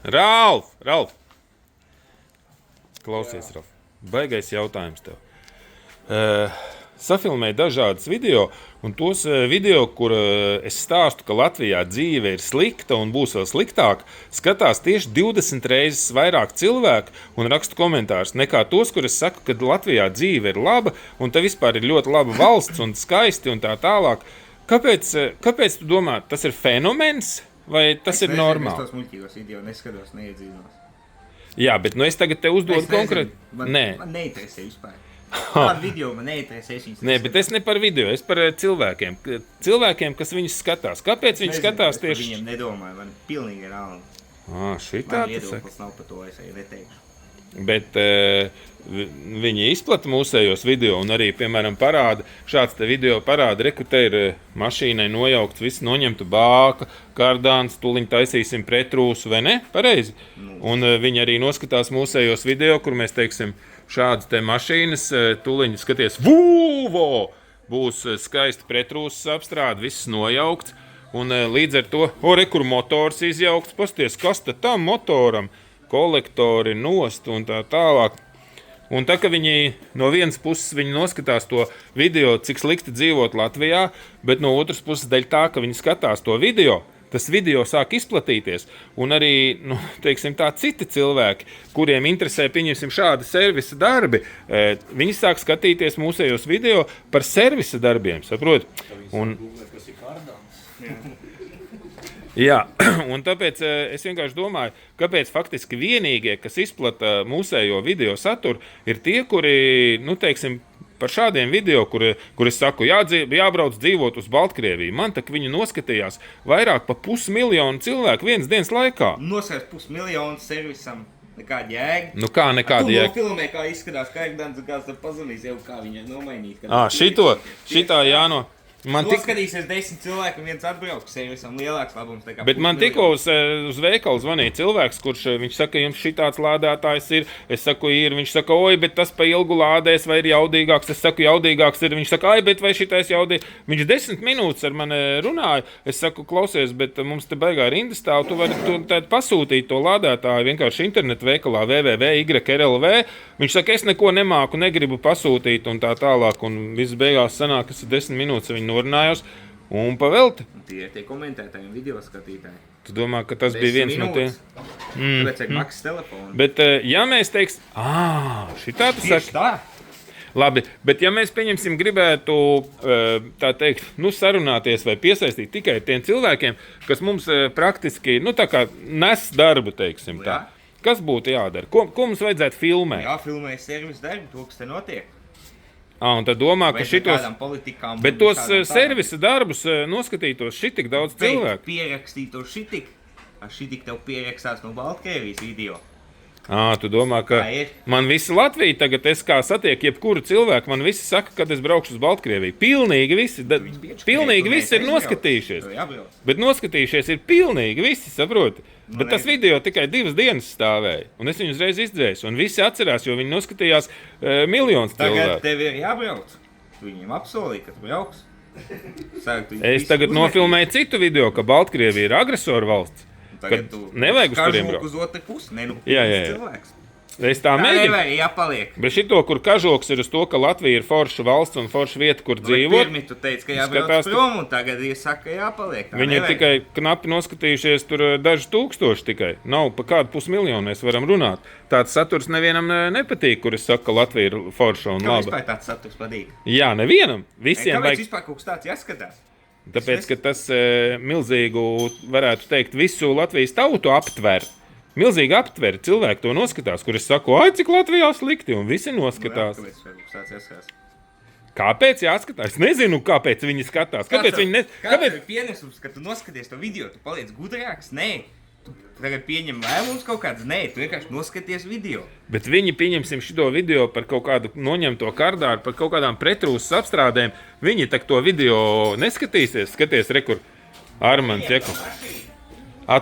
Ralf! Klausies, Ralf. Baigais jautājums tev. Safilmēju dažādas video, un tos video, kur es stāstu, ka Latvijā dzīve ir slikta un būs vēl sliktāka, skatās tieši 20 reizes vairāk cilvēku un raksta komentārus nekā tos, kur es saku, ka Latvijā dzīve ir laba un te vispār ir ļoti laba valsts un skaisti un tā tālāk. Kāpēc tu domā, tas ir fenomens vai tas ir normāli? Es tos muļķīgos video neskatos, neiedzīnos. Jā, bet es tagad te uzdodu konkrēti. Man neinteresē vispār. Kādu video man neinteresē? Nē, bet es ne par video, es par cilvēkiem. Cilvēkiem, kas viņus skatās. Kāpēc viņi skatās tieši? Es viņiem nedomāju, man pilnīgi rāli. Šitā man viedoklis nav par to, es arī neteikšu. Bet viņi izplata mūsējos video un arī, piemēram, parāda, šāds te video parāda, te ir mašīnai nojaukts, viss noņemta bāka, kardāns, tuliņ taisīsim pretrūsu, vai ne? Pareizi. Un viņi arī noskatās mūsējos video, kur mēs teiksim, šādas te mašīnas, tuliņ skaties, Volvo! Būs skaisti pretrūsas apstrāde, viss nojaukts, un līdz ar to, kur motors izjaukts, pasties, kas tad tam motoram? Kolektori nost un tā tālāk. Un tā, ka viņi no vienas puses viņi noskatās to video, cik slikti dzīvot Latvijā, bet no otras puses dēļ tā, ka viņi skatās to video, tas video sāk izplatīties. Un arī, teiksim tā, citi cilvēki, kuriem interesē, pieņemsim, šādi servisa darbi, viņi sāk skatīties mūsējos video par servisa darbiem, saprot? Un jā, un tāpēc es vienkārši domāju, kāpēc faktiski vienīgie, kas izplata mūsējo video saturu, ir tie, kuri, teiksim, par šādiem video, kur es saku, jābrauc dzīvot uz Baltkrieviju. Man tak viņi noskatījās vairāk pa 500 000 cilvēku vienas dienas laikā. Noskatās 500 000 servisam. Nekāda jēga. Nekāda jēga. Tu filmē, kā izskatās Kaikdans, un kāds tad pazvanīs jau, kā viņai nomainīt. Šitā jāno. Noskatīsies 10 cilvēku un viens atbrauks servisam lielāks labums. Bet man tikko uz veikalu zvanīja cilvēks, kurš viņš saka, jums šitāds lādētājs ir. Es saku, ir. Viņš saka, bet tas pa ilgu lādēs vai ir jaudīgāks. Es saku, jaudīgāks ir. Viņš saka, bet vai šitais jaudīgs? Viņš 10 minūtes ar mani runāja. Es saku, klausies, bet mums te baigā rinda stāv. Tu vari pasūtīt to lādētāju vienkārši internetu veikalā www.yrlv. Viņš saka, es neko nemāku, negribu pasūtīt un tā tālāk. Un viss beigās sanāk, kas ir 10 minūtes viņi norunājos un pavelti. Tie ir tie komentētāji un video skatītāji. Tu domā, ka tas bija viens no tiem? Tāpēc vajag maksas telefonu. Bet ja mēs teiks, šitā tu saki? Tā. Labi, bet ja mēs pieņemsim gribētu, tā teikt, sarunāties vai piesaistīt tikai tiem cilvēkiem, kas mums praktiski, tā kā nes darbu, teiksim tā. Kas būtu jādara? Ko mums vajadzētu filmēt? Jāfilmē servisa darbi, to, kas te notiek. Un tad domā, ka šitos, bet tos servisa darbus noskatītos šitik daudz cilvēku. Pierakstītos šitik tev pierakstās no Baltkrievijas video. Tu domā, ka man visi Latvija tagad, es kā satieku jebkuru cilvēku, man visi saka, kad es braukšu uz Baltkrieviju. Pilnīgi visi ir noskatījušies. Bet noskatījušies ir pilnīgi visi, saproti. Bet tas video tikai 2 dienas stāvēja, un es viņu uzreiz izdzēsu, un visi atcerās, jo viņi noskatījās miljonus cilvēku. Tagad tev ir jābrauc. Viņiem apsolīja, ka tu brauks. Es tagad nofilmēju citu video, ka Baltkrievija ir agresoru valsts. Kad nevajag uz turiem braukt. Uz otru pusi, Jā. Cilvēks. Es tā mēģinu. Nevajag jāpaliek. Bet šito, kur kažoks ir uz to, ka Latvija ir forša valsts un forša vieta, kur dzīvot. Pirmi tu teici, ka jābrauc prom, un tagad saka, jāpaliek. Viņi ir tikai knapi noskatījušies tur daži tūkstoši tikai. Nav pa kādu 500 000 mēs varam runāt. Tāds saturs nevienam nepatīk, kur es saku, ka Latvija ir forša un laba. Kā vispār tāds saturs patīk? Jā, nevienam. Visiem kāpēc vispār kaut kas tāds jāskatās? Tāpēc, ka tas milzīgu, varētu teikt, visu Latvijas tautu aptver. Milzīgi aptver. Cilvēki to noskatās, kur es saku, cik Latvijā slikti, un visi noskatās. Kāpēc jāskatās? Es nezinu, kāpēc viņi skatās. Kāpēc ir pienesums, ka tu noskaties to video, tu paliec gudrāks? Nē. Tu tagad pieņem lēmums kaut kāds? Nē, tu vienkārši noskaties video. Bet viņi pieņemsim šito video par kaut kādu noņemto kardāru, par kaut kādām pretrūsas apstrādēm. Viņi tak to video neskatīsies. Skaties, rekur, Armands Jeku.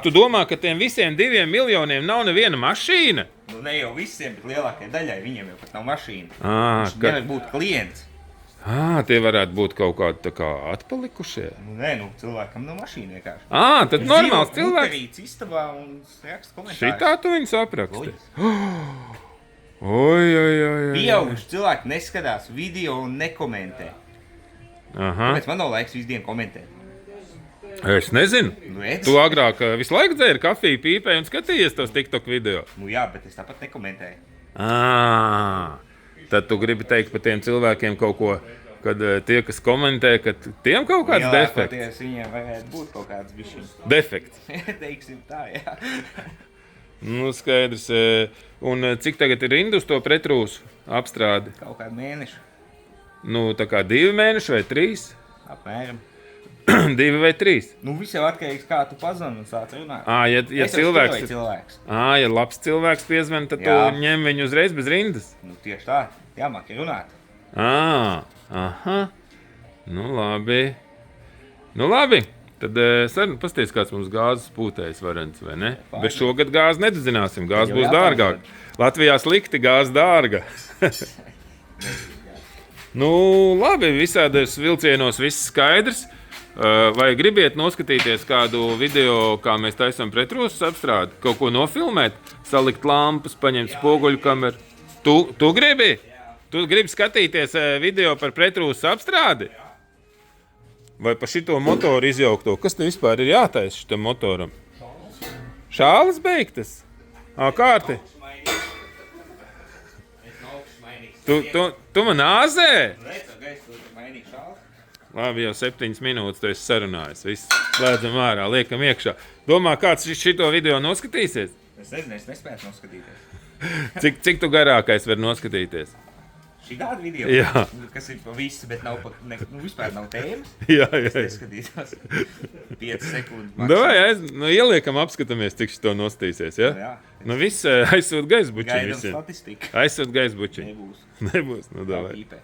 Tu domā, ka tiem visiem 2 miljoniem nav neviena mašīna? Ne jau visiem, bet lielākajai daļai viņiem jau pat nav mašīna. Viņš nevar būt klients. Tie varētu būt kaut kādi tā kā atpalikušie. Nē, cilvēkam no mašīna vienkārši. Tad normāls cilvēks. Buterīts istabā un raksta komentārus. Šitā tu viņus apraksti. Loģiski. Oi. Pieauguši cilvēki neskatās video un nekomentē. Tāpēc man nav laiks visu dienu komentēt. Es nezinu. Redz? Tu agrāk visu laiku dzēri kafiju, pīpēji un skatījies tos TikTok video. Jā, bet es tāpat nekomentēju. Tad tu gribi teikt par tiem cilvēkiem kaut ko, kad tie, kas komentē, ka tiem kaut kāds defekts. Lielākoties viņiem varētu būt kaut kāds bišķiņš. Defekts. Teiksim tā, jā. Skaidrs. Un cik tagad ir rindu uz to pretrūsu apstrādi? Kaut kādu mēnešu. Tā kā 2 mēneši vai 3? Apmēram. 2 vai 3? Viss jau atkarīgs, kā tu pazvani un sāc runāt. Ja Es jau cilvēks... spēlēju cilvēks. Ja labs cilvēks piezvan, tad tu Jā. ņem viņu uzreiz bez rindas. Tieši tā. Jāmāk ir runāt. Aha. Labi. Tad saruna pasties, kāds mums gāzes pūtējs varens, vai ne? Bet šogad gāzi nededzināsim, gāze būs dārgāk. Latvijā slikti, gāze dārga. Labi, visādos vilcienos viss skaidrs. Vai gribiet noskatīties kādu video, kā mēs taisam pretrūsas apstrādi? Kaut ko nofilmēt, salikt lampas, paņemt spoguļu kameru? Tu gribi? Tu gribi skatīties video par pretrūsas apstrādi? Vai par šito motoru izjaukto? Kas te vispār ir jātaisa šitam motoram? Šāles beigtas? Kārti? Tu man āzē? Labi, jau 7 minūtes tu esi sarunājis. Viss slēdzam ārā, liekam iekšā. Domā, kāds šito video noskatīsies? Es nezinu, es nespētu noskatīties. Cik tu garākais var noskatīties? Šī tāda video, Jā. Kas ir pa visu, bet nav vispār nav tēmas. Jā. Es neskatītos 5 sekundes. Davai, ieliekam, apskatāmies, cik šito nostīsies, ja? Jā. Viss aizsūt gaisbučiņu Gaidām visiem. statistiku. Aizsūt gaisbučiņu. Nebūs. Nebūs, davai. Pīpē.